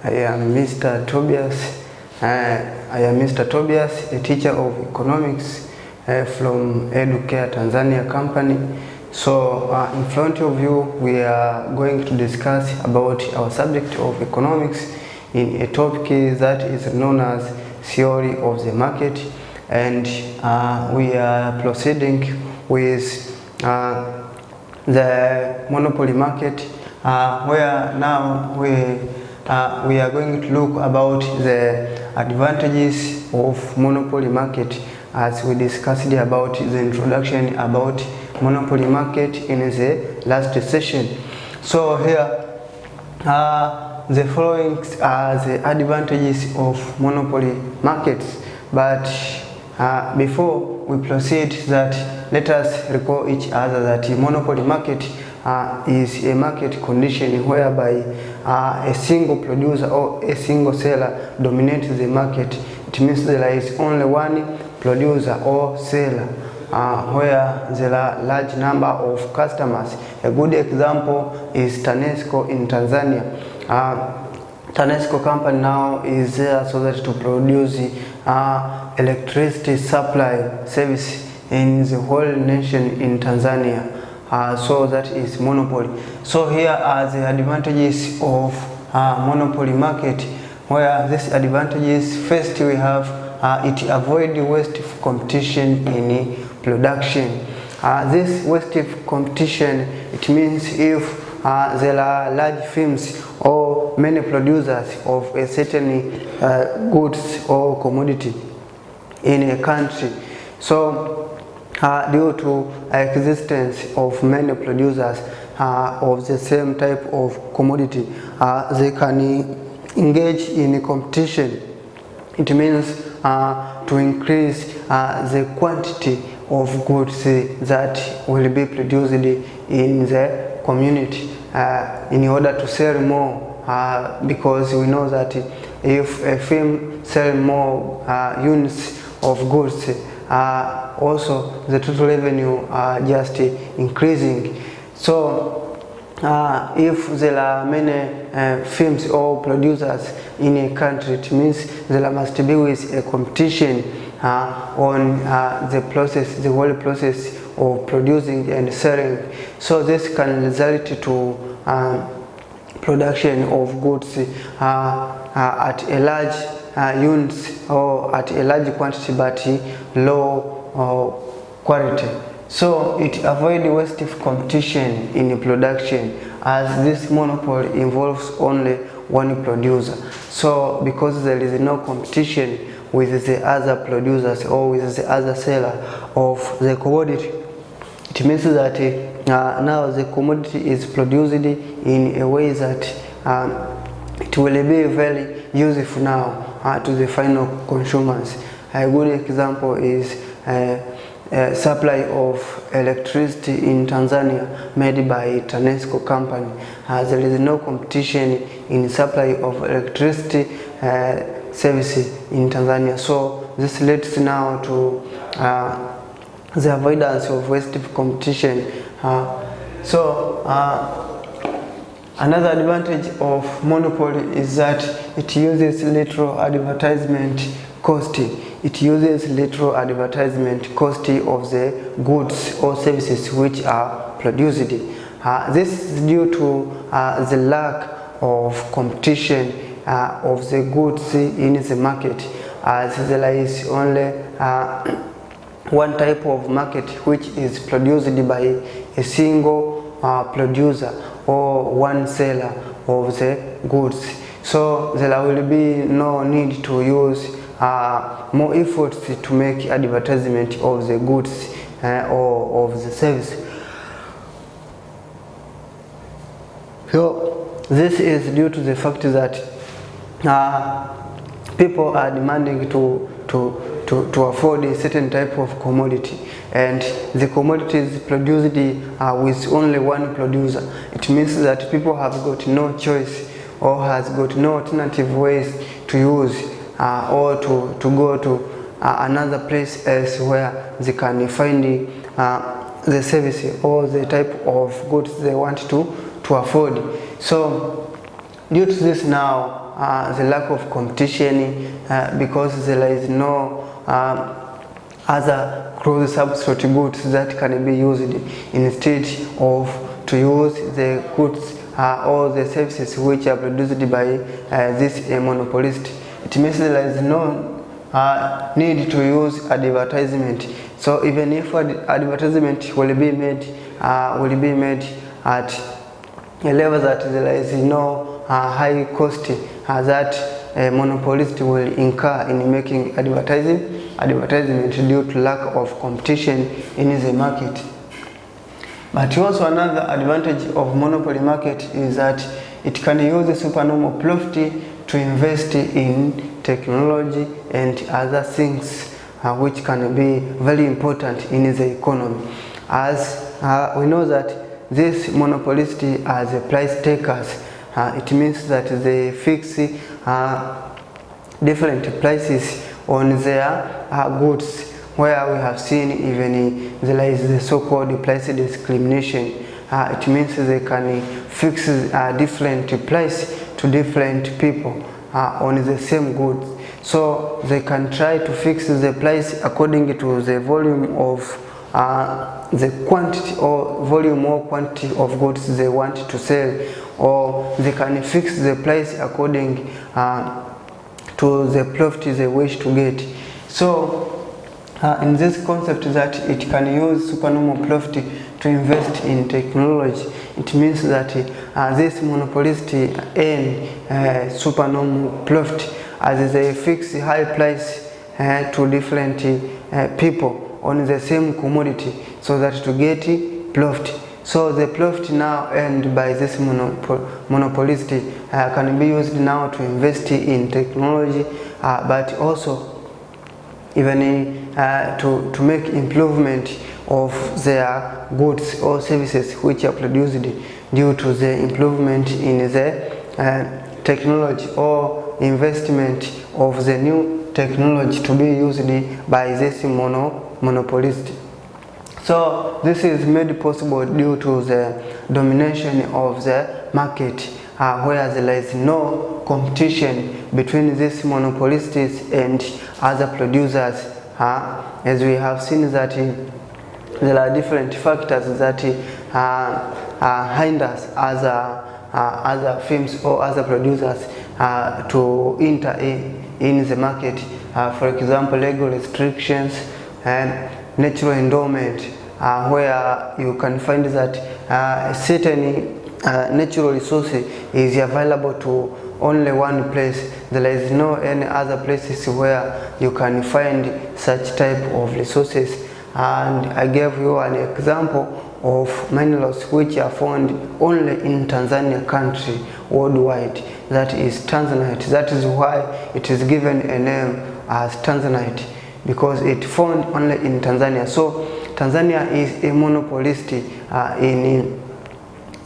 I am Mr. Tobias. A teacher of economics from Edukea Tanzania company. So in front of you, we are going to discuss about our subject of economics in a topic that is known as theory of the market, and we are proceeding with the monopoly market, where now we are going to look about the advantages of monopoly market, as we discussed about the introduction about monopoly market in the last session. So here the following are the advantages of monopoly markets. But before we proceed, that let us recall each other that monopoly market is a market condition whereby a single producer or a single seller dominates the market. It means there is only one producer or seller where there are large number of customers. A good example is TANESCO in Tanzania. TANESCO company now is there so that to produce electricity supply service in the whole nation in Tanzania. So that is monopoly. So here are the advantages of monopoly market, where these advantages, first we have it avoids wasting competition in production. This wasting competition, it means if there are large firms or many producers of a certain goods or commodity in a country, so due to existence of many producers of the same type of commodity, they can engage in competition. It means to increase the quantity of goods that will be produced in the community in order to sell more, because we know that if a firm sells more units of goods, also the total revenue are just increasing. So if there are many firms or producers in a country, it means there must be with a competition on the whole process of producing and selling. So this can result to production of goods at a large units or at a large quantity but low quality. So it avoids wasting competition in production, as this monopoly involves only one producer. So because there is no competition with the other producers or with the other seller of the commodity, it means that now the commodity is produced in a way that it will be very useful now to the final consumers. A good example is supply of electricity in Tanzania made by TANESCO company. There is no competition in supply of electricity services in Tanzania. So this leads now to the avoidance of wasting competition. Another advantage of monopoly is that it uses little advertisement cost. It uses little advertisement cost of the goods or services which are produced. This is due to the lack of competition of the goods in the market, as there is only one type of market which is produced by a single producer or one seller of the goods. So there will be no need to use more efforts to make advertisement of the goods or of the service. So this is due to the fact that people are demanding to afford a certain type of commodity, and the commodity is produced with only one producer. It means that people have got no choice or has got no alternative ways to use or to go to another place else where they can find the service or the type of goods they want to afford. So due to this now, the lack of competition, because there is no other close substitute goods that can be used instead of to use the goods or the services which are produced by this monopolist. It means there is no need to use advertisement. So even if advertisement will be made at a level that there is no high cost that a monopolist will incur in making advertisement due to lack of competition in the market. But also another advantage of monopoly market is that it can use the supernormal profit to invest in technology and other things which can be very important in the economy. As we know that these monopolists are the price takers. It means that they fix different prices on their goods, where we have seen even there is the so-called price discrimination. It means they can fix different price to different people on the same goods. So they can try to fix the price according to the volume of the quantity or volume or quantity of goods they want to sell, or they can fix the price according to the profit they wish to get. So in this concept that it can use supernormal profit to invest in technology, it means that this monopolist earn supernormal profit as they fix high price to different people on the same commodity, so that to get profit. So the profit now earned by this monopolist can be used now to invest in technology, but also even to make improvement of their goods or services which are produced due to the improvement in the technology or investment of the new technology to be used by this monopolist. So this is made possible due to the domination of the market, where there is no competition between these monopolists and other producers, as we have seen that there are different factors that hinders other firms or other producers to enter in the market. For example, legal restrictions and natural endowment, where you can find that certain natural resources is available to only one place. There is no any other places where you can find such type of resources. And I gave you an example of minerals which are found only in Tanzania country worldwide, that is Tanzanite. That is why it is given a name as Tanzanite, because it found only in Tanzania. So Tanzania is a monopolist in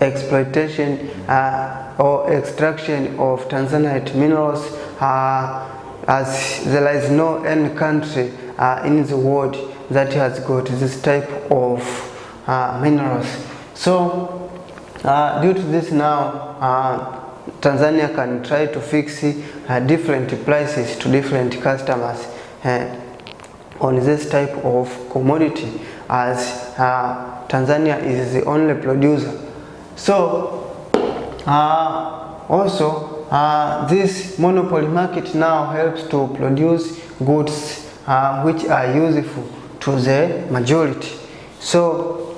exploitation or extraction of Tanzanite minerals, as there is no any country in the world that has got this type of minerals. So due to this now, Tanzania can try to fix different prices to different customers on this type of commodity, as Tanzania is the only producer. So also this monopoly market now helps to produce goods which are useful to the majority. So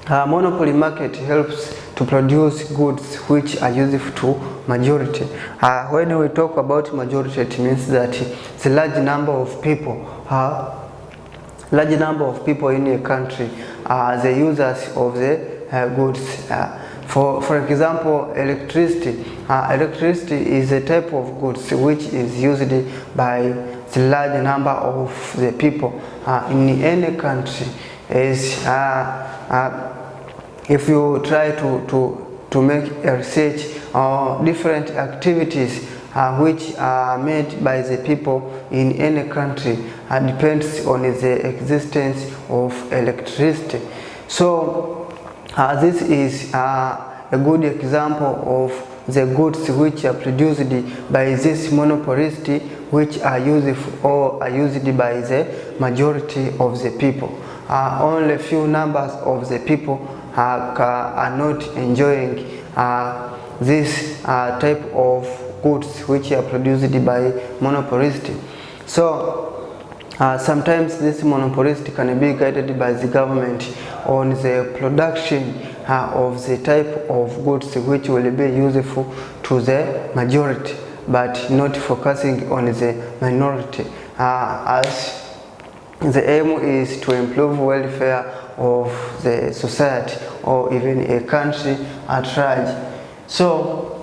monopoly market helps to produce goods which are useful to majority. When we talk about majority, it means that the large number of people in a country are the users of the goods. For example, electricity. Electricity is a type of goods which is used by the large number of the people in any country. If you try to make a research or different activities which are made by the people in any country depends on the existence of electricity. So this is a good example of the goods which are produced by this monopolist, which are useful or are used by the majority of the people. Only few numbers of the people are not enjoying this type of goods which are produced by monopolist. So sometimes this monopolist can be guided by the government on the production of the type of goods which will be useful to the majority, but not focusing on the minority, as the aim is to improve welfare of the society or even a country at large. So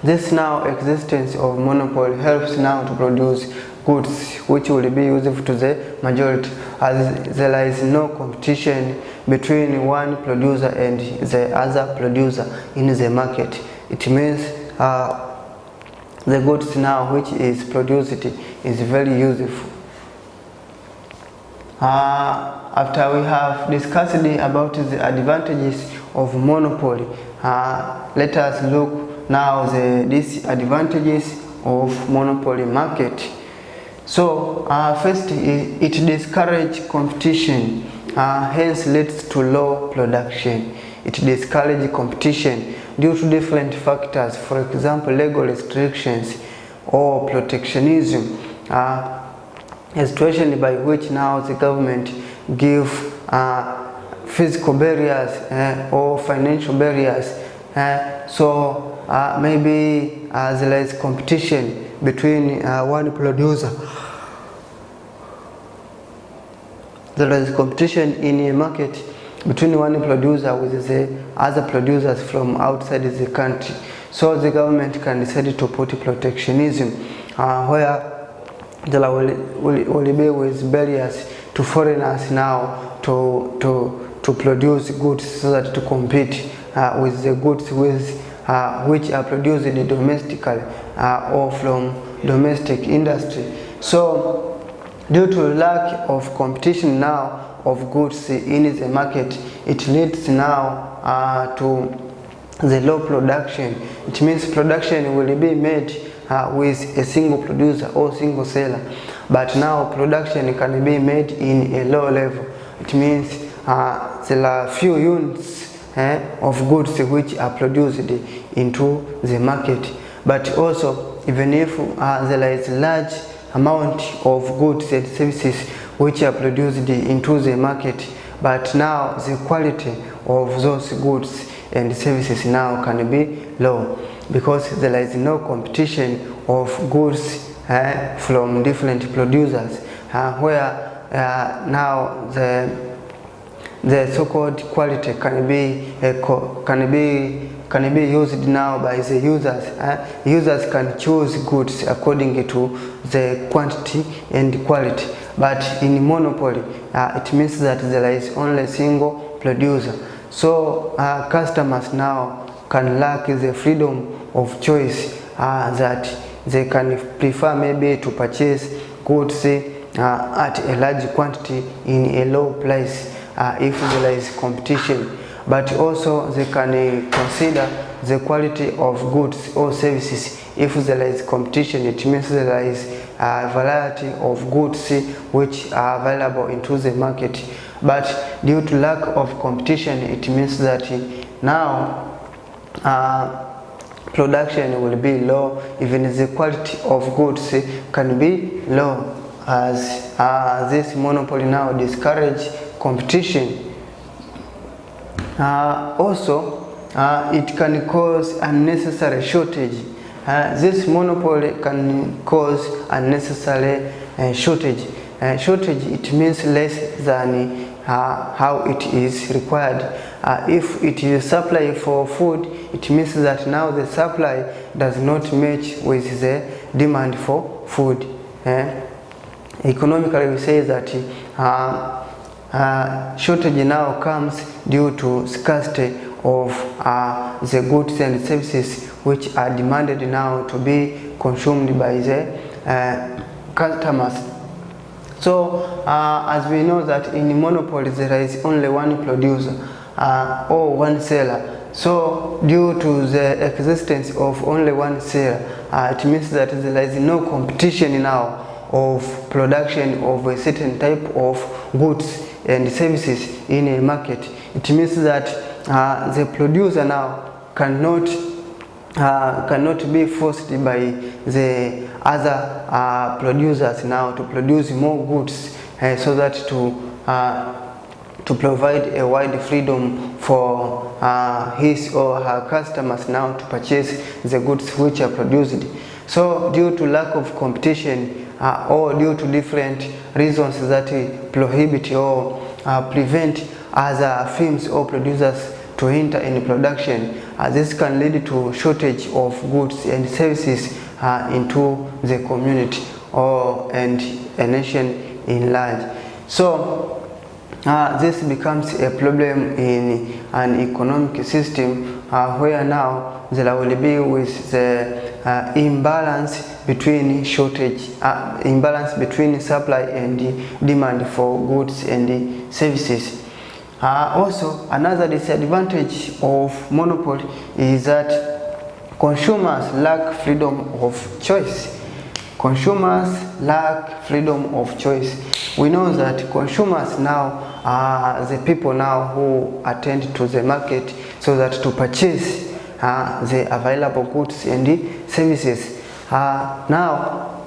this now existence of monopoly helps now to produce goods which will be useful to the majority, as there is no competition between one producer and the other producer in the market. It means the goods now which is produced is very useful. After we have discussed about the advantages of monopoly, let us look now the disadvantages of monopoly market. So first, it discourages competition, hence leads to low production. It discourages competition due to different factors, for example legal restrictions or protectionism, a situation by which now the government give physical barriers or financial barriers. So maybe there is competition between one producer. There is competition in a market between one producer with the other producers from outside the country. So the government can decide to put protectionism, where there will be with barriers to foreigners now to produce goods, so that to compete with the goods which are produced domestically or from domestic industry. So due to lack of competition now of goods in the market, it leads now to the low production. It means production will be made with a single producer or single seller, but now production can be made in a low level. It means there are few units of goods which are produced into the market, but also even if there is large amount of goods and services which are produced into the market, but now the quality of those goods and services now can be low, because there is no competition of goods from different producers, where now the so-called quality can be used now by the users. Users can choose goods according to the quantity and quality, but in monopoly it means that there is only a single producer. So customers now can lack the freedom of choice, that they can prefer maybe to purchase goods at a large quantity in a low price if there is competition, but also they can consider the quality of goods or services if there is competition. It means there is a variety of goods which are available into the market, but due to lack of competition, it means that now production will be low, even the quality of goods can be low, as this monopoly now discourage competition. Also it can cause unnecessary shortage. This monopoly can cause unnecessary shortage. Shortage, it means less than how it is required. If it is supply for food, it means that now the supply does not match with the demand for food. Economically, we say that shortage now comes due to scarcity of the goods and services which are demanded now to be consumed by the customers. So as we know that in monopoly there is only one producer or one seller, So due to the existence of only one seller, it means that there is no competition now of production of a certain type of goods and services in a market. It means that the producer now cannot be forced by the other producers now to produce more goods, so that to provide a wide freedom for his or her customers now to purchase the goods which are produced. So due to lack of competition, or due to different reasons that prohibit or prevent other firms or producers to enter in production, this can lead to shortage of goods and services into the community and a nation in large. So this becomes a problem in an economic system where now there will be with the imbalance between supply and demand for goods and services. Also, another disadvantage of monopoly is that consumers lack freedom of choice. Consumers lack freedom of choice. We know that consumers now are the people now who attend to the market so that to purchase the available goods and services. Now,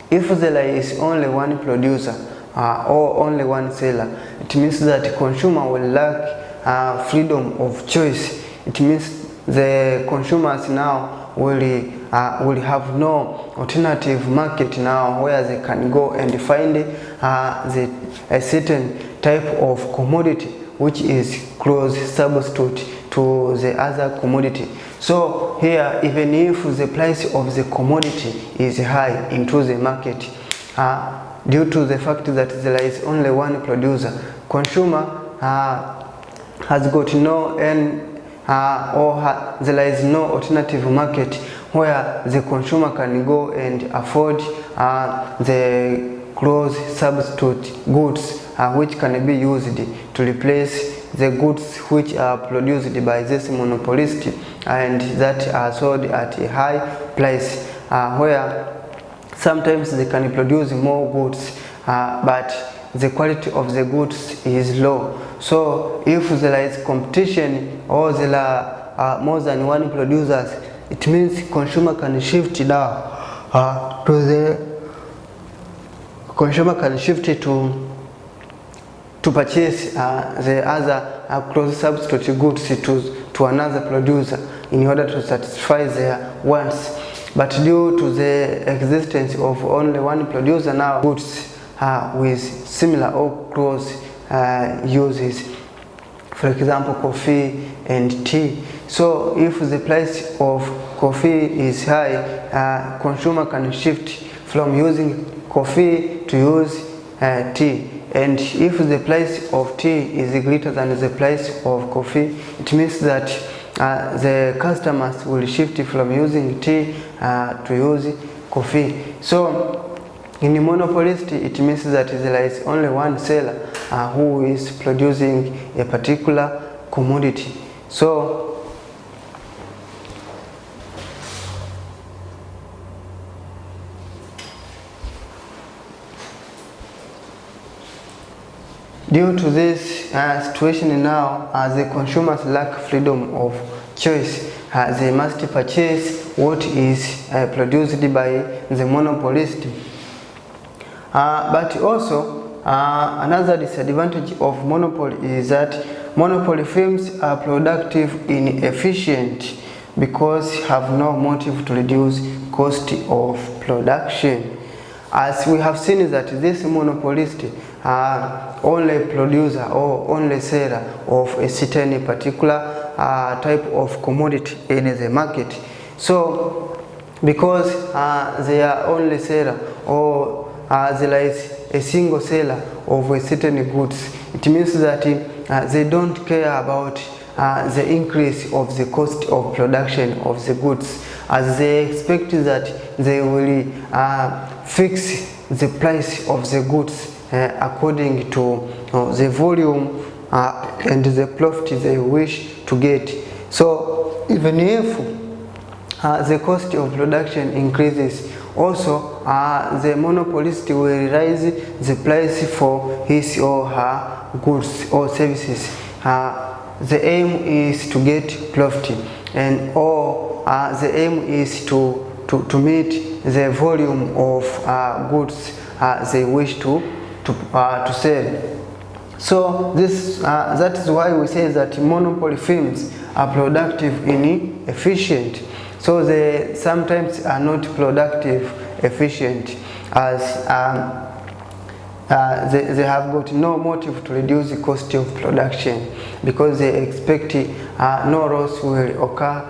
if there is only one producer or only one seller, it means that consumer will lack freedom of choice. It means the consumers now will have no alternative market now where they can go and find a certain type of commodity which is close substitute to the other commodity. So here, even if the price of the commodity is high into the market, due to the fact that there is only one producer, consumer has got no there is no alternative market where the consumer can go and afford the close substitute goods which can be used to replace the goods which are produced by this monopolist and that are sold at a high price, where sometimes they can produce more goods but the quality of the goods is low. So if there is competition or there are more than one producers, it means consumer can shift now to purchase the other close substitute goods to another producer in order to satisfy their wants. But due to the existence of only one producer now, goods with similar or close uses, for example coffee and tea. So if the price of coffee is high, consumer can shift from using coffee to use tea. And if the price of tea is greater than the price of coffee, it means that the customers will shift from using tea to use coffee. So in a monopolist, it means that there is only one seller who is producing a particular commodity. So due to this situation now, the consumers lack freedom of choice. They must purchase what is produced by the monopolist. But also, another disadvantage of monopoly is that monopoly firms are productive inefficient because have no motive to reduce cost of production. As we have seen that this monopolist only producer or only seller of a certain particular type of commodity in the market. So because they are only seller or there is a single seller of a certain goods, it means that they don't care about the increase of the cost of production of the goods, as they expect that they will fix the price of the goods according to the volume and the profit they wish to get. So even if the cost of production increases, also the monopolist will raise the price for his or her goods or services. The aim is to get profit, and the aim is to meet the volume of goods they wish to sell. So that is why we say that monopoly firms are productive and efficient. So they sometimes are not productive efficient, as they have got no motive to reduce the cost of production, because they expect no loss will occur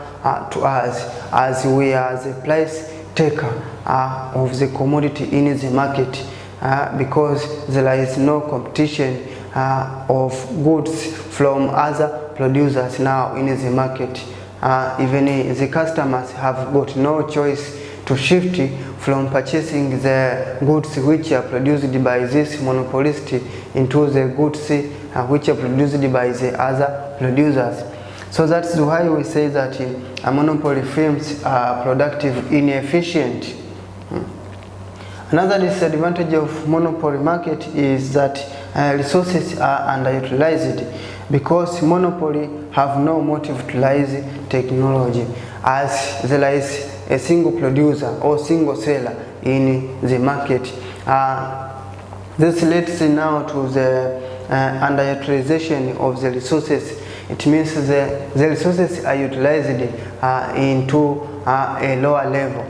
to us, as we are the price taker of the commodity in the market, because there is no competition of goods from other producers now in the market. Even the customers have got no choice to shift from purchasing the goods which are produced by this monopolist into the goods which are produced by the other producers. So that's why we say that monopoly firms are productive inefficient. Another disadvantage of monopoly market is that resources are underutilized, because monopoly have no motive to utilize technology, as there is a single producer or single seller in the market. This leads now to the underutilization of the resources. It means the resources are utilized into a lower level,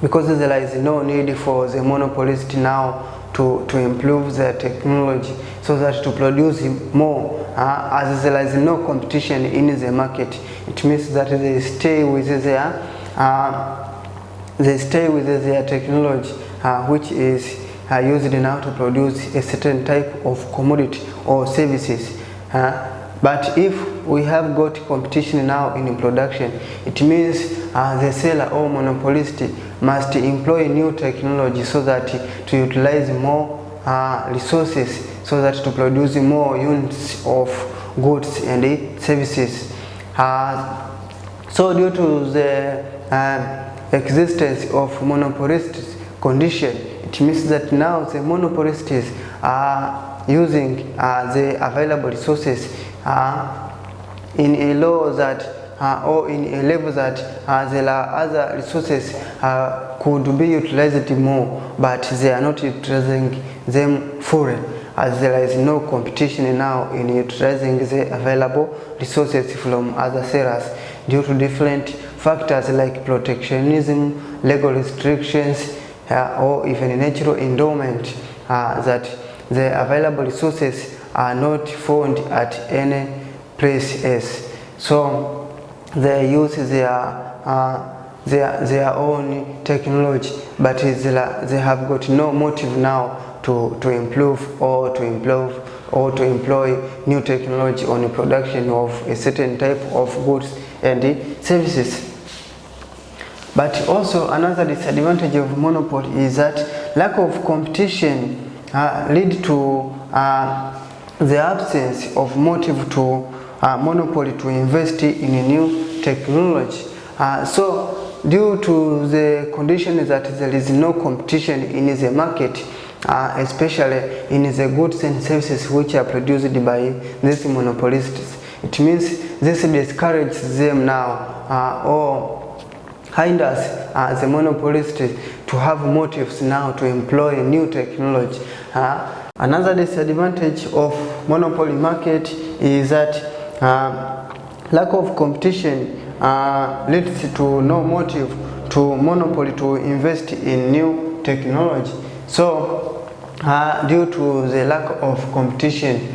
because there is no need for the monopolist now to improve the technology so that to produce more, as there is no competition in the market. It means that they stay with their technology, which is used now to produce a certain type of commodity or services. But if we have got competition now in production, it means the seller or monopolist must employ new technology so that to utilize more resources, so that to produce more units of goods and services. So due to the existence of monopolist condition, it means that now the monopolists are using the available resources in a law that or in a level that there are other resources could be utilized more, but they are not utilizing them fully, as there is no competition now in utilizing the available resources from other sellers due to different factors like protectionism, legal restrictions, or even natural endowment, that the available resources are not found at any place else. So they use their own technology, but they have got no motive now to improve or to employ new technology on the production of a certain type of goods and services. But also another disadvantage of monopoly is that lack of competition lead to the absence of motive to monopoly to invest in a new technology. So due to the condition that there is no competition in the market, especially in the goods and services which are produced by these monopolists, it means this discourages them now or hinders the monopolist to have motives now to employ new technology. Another disadvantage of monopoly market is that lack of competition leads to no motive to monopoly to invest in new technology. So due to the lack of competition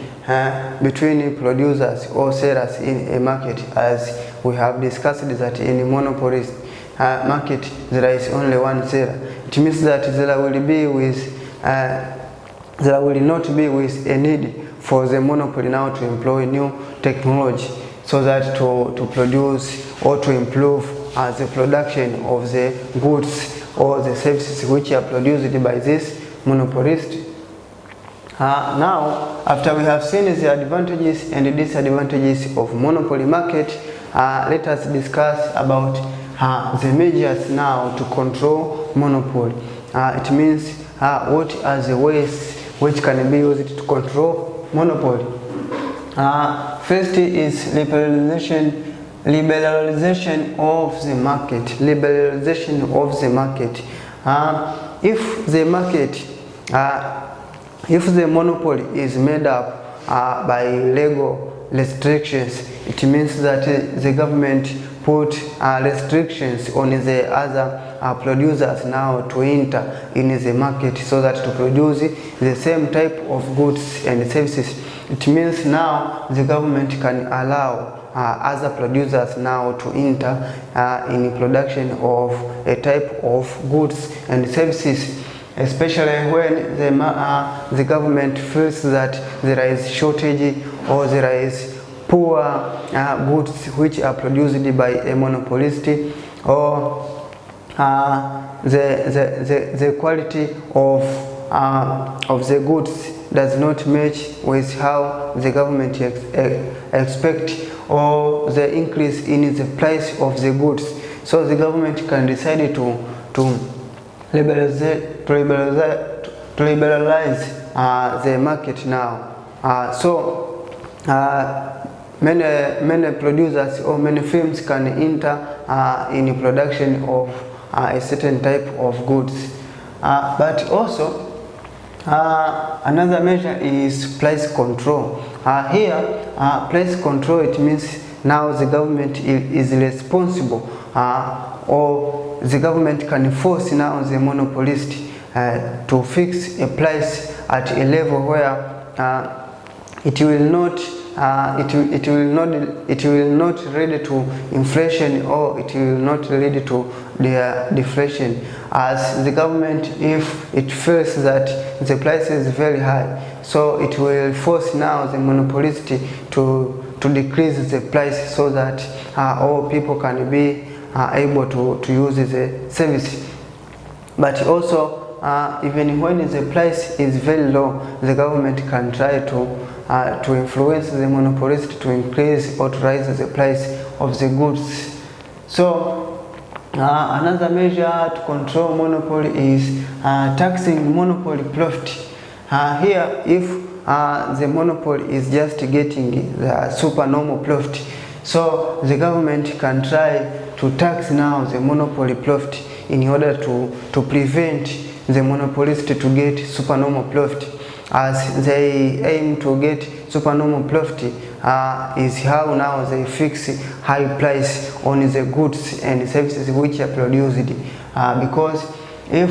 between producers or sellers in a market, as we have discussed that in a monopolist market there is only one seller, it means that there will not be with a need for the monopoly now to employ new technology so that to produce or to improve the production of the goods or the services which are produced by this monopolist. Now, after we have seen the advantages and disadvantages of monopoly market, let us discuss about the measures now to control monopoly. It means what are the ways which can be used to control monopoly. First is liberalization of the market. Liberalization of the market. If the market, if the monopoly is made up by legal restrictions, it means that the government put restrictions on the other producers now to enter in the market so that to produce the same type of goods and services. It means now the government can allow other producers now to enter in production of a type of goods and services, especially when the government feels that there is shortage or there is poor goods which are produced by a monopolist, or the quality of the goods does not match with how the government expect, or the increase in the price of the goods. So the government can decide to liberalize the market now. Many producers or many firms can enter in production of a certain type of goods. But also another measure is price control. Here, price control, it means now the government is responsible, or the government can force now the monopolist to fix a price at a level where it will not lead to inflation, or it will not lead to their deflation. As the government, if it feels that the price is very high, so it will force now the monopolist to decrease the price so that all people can be able to use the service. But also, even when the price is very low, the government can try to influence the monopolist to increase or to raise the price of the goods. So another measure to control monopoly is taxing monopoly profit. Here, if the monopoly is just getting the supernormal profit, so the government can try to tax now the monopoly profit in order to prevent the monopolist to get supernormal profit. As they aim to get supernormal profit is how now they fix high price on the goods and services which are produced. Because if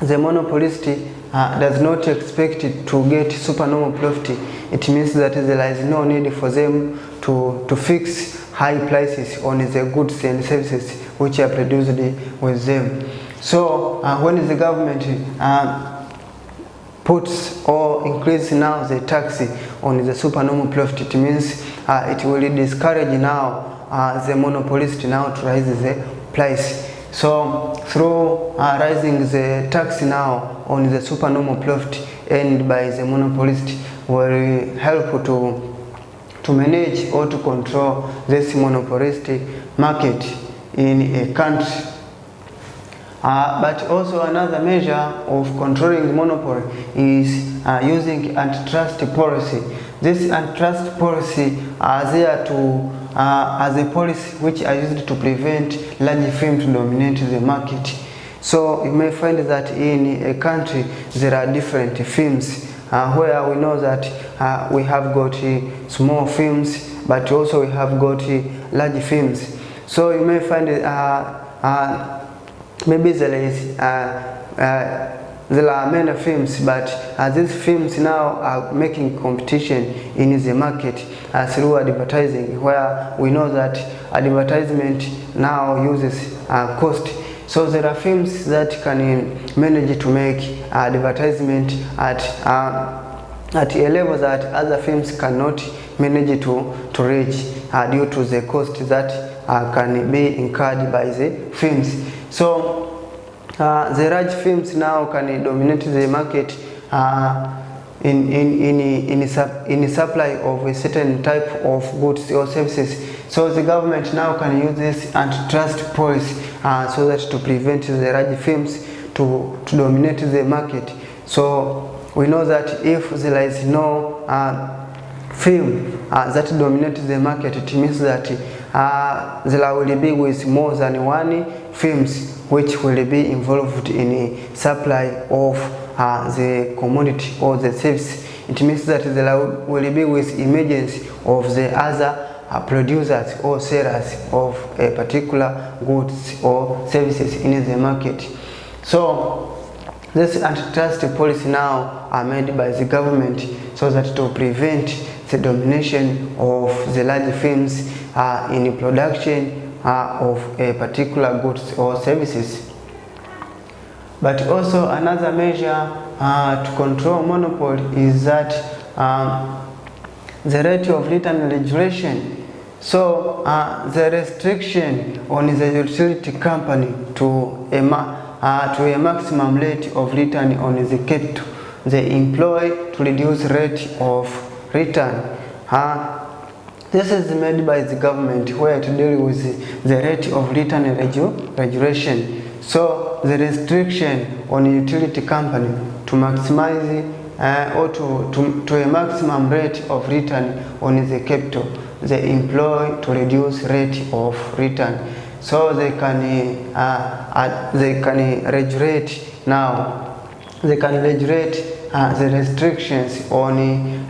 the monopolist does not expect to get supernormal profit, it means that there is no need for them to fix high prices on the goods and services which are produced with them. So when the government puts or increases now the tax on the supernormal profit, it means it will discourage now the monopolist now to raise the price. So through raising the tax now on the supernormal profit earned by the monopolist will help to manage or to control this monopolistic market in a country. But also another measure of controlling monopoly is using antitrust policy. This antitrust policy are there to as a policy which are used to prevent large firms to dominate the market. So you may find that in a country there are different firms where we know that we have got small firms, but also we have got large firms. So you may find maybe there are many firms, but these firms now are making competition in the market through advertising, where we know that advertisement now uses cost. So there are firms that can manage to make advertisement at a level that other firms cannot manage to reach due to the cost that can be incurred by the firms. So the large firms now can dominate the market in supply of a certain type of goods or services. So the government now can use this antitrust policy so that to prevent the large firms to dominate the market. So we know that if there is no firm that dominates the market, it means that there will be with more than one firms which will be involved in the supply of the commodity or the service. It means that there will be with emergence of the other producers or sellers of a particular goods or services in the market. So this antitrust policy now are made by the government so that to prevent the domination of the large firms in the production of a particular goods or services. But also another measure to control monopoly is that the rate of return regulation. So the restriction on the utility company to a maximum rate of return on the capital they employ to reduce rate of return. This is made by the government where to deal with the rate of return regulation. So the restriction on utility company to maximize or to a maximum rate of return on the capital they employ to reduce rate of return. So they can regulate now. They can regulate the restrictions on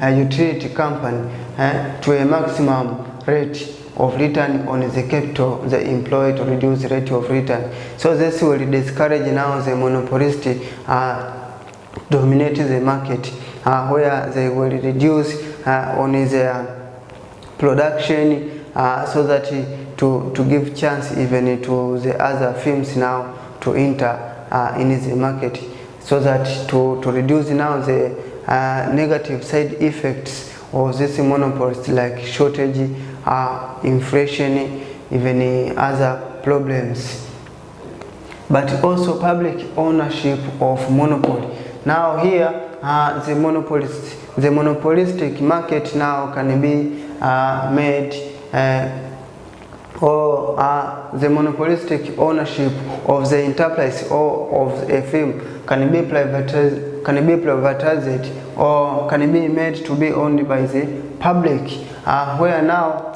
a utility company to a maximum rate of return on the capital they employ to reduce the rate of return. So this will discourage now the monopolist dominate the market where they will reduce on their production so that to give chance even to the other firms now to enter in the market, so that to reduce now the negative side effects of this monopolies like shortage, inflation, even other problems. But also public ownership of monopoly. Now here the monopolistic market now can be made or the monopolistic ownership of the enterprise or of a firm can be privatized or can be made to be owned by the public, where now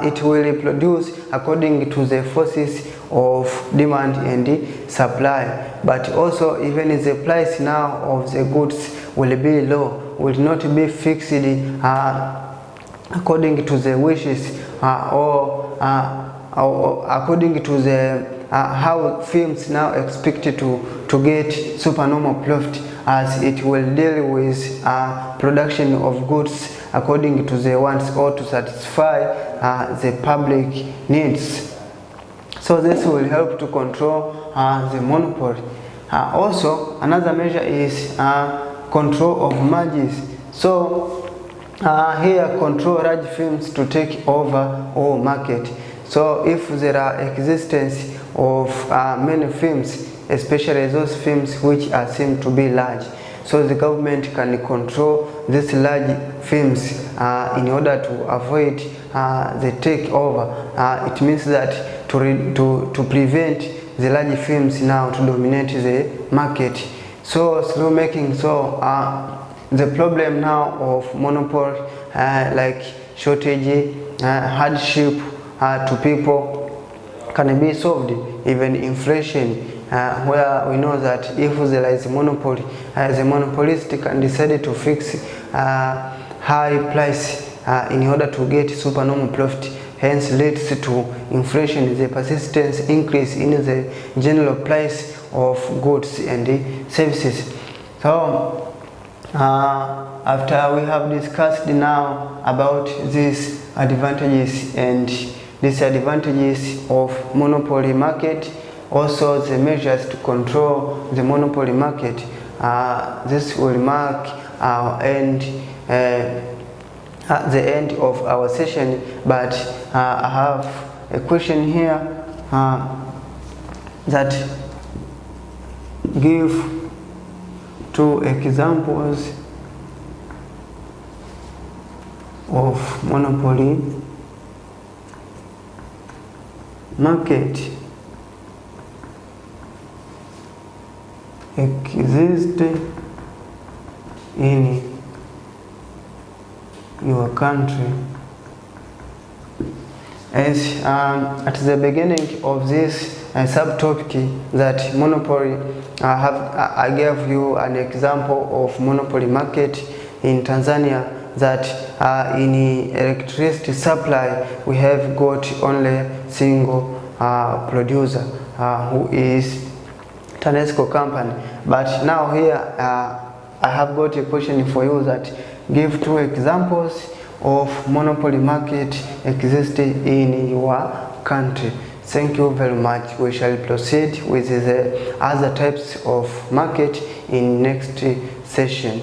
it will produce according to the forces of demand and supply. But also even the price now of the goods will be low, will not be fixed according to the wishes or according to the how firms now expect to get supernormal profit, as it will deal with production of goods according to the wants or to satisfy the public needs. So this will help to control the monopoly. Also another measure is control of mergers. So here control large firms to take over all market. So if there are existence of many firms, especially those firms which are seen to be large, so the government can control these large firms in order to avoid the takeover. It means that to prevent the large firms now to dominate the market. So through making so the problem now of monopoly like shortage, hardship to people can be solved. Even inflation, where we know that if there is a monopoly, the monopolist can decide to fix high price in order to get supernormal profit, hence leads to inflation, the persistence increase in the general price of goods and services. So after we have discussed now about these advantages and disadvantages of monopoly market, also the measures to control the monopoly market, this will mark our end, the end of our session. But I have a question here that give two examples of monopoly market exist in your country. As at the beginning of this subtopic, that monopoly, I gave you an example of monopoly market in Tanzania, that in electricity supply we have got only single producer who is TANESCO company. But now here I have got a question for you, that give two examples of monopoly market existing in your country. Thank you very much. We shall proceed with the other types of market in next session.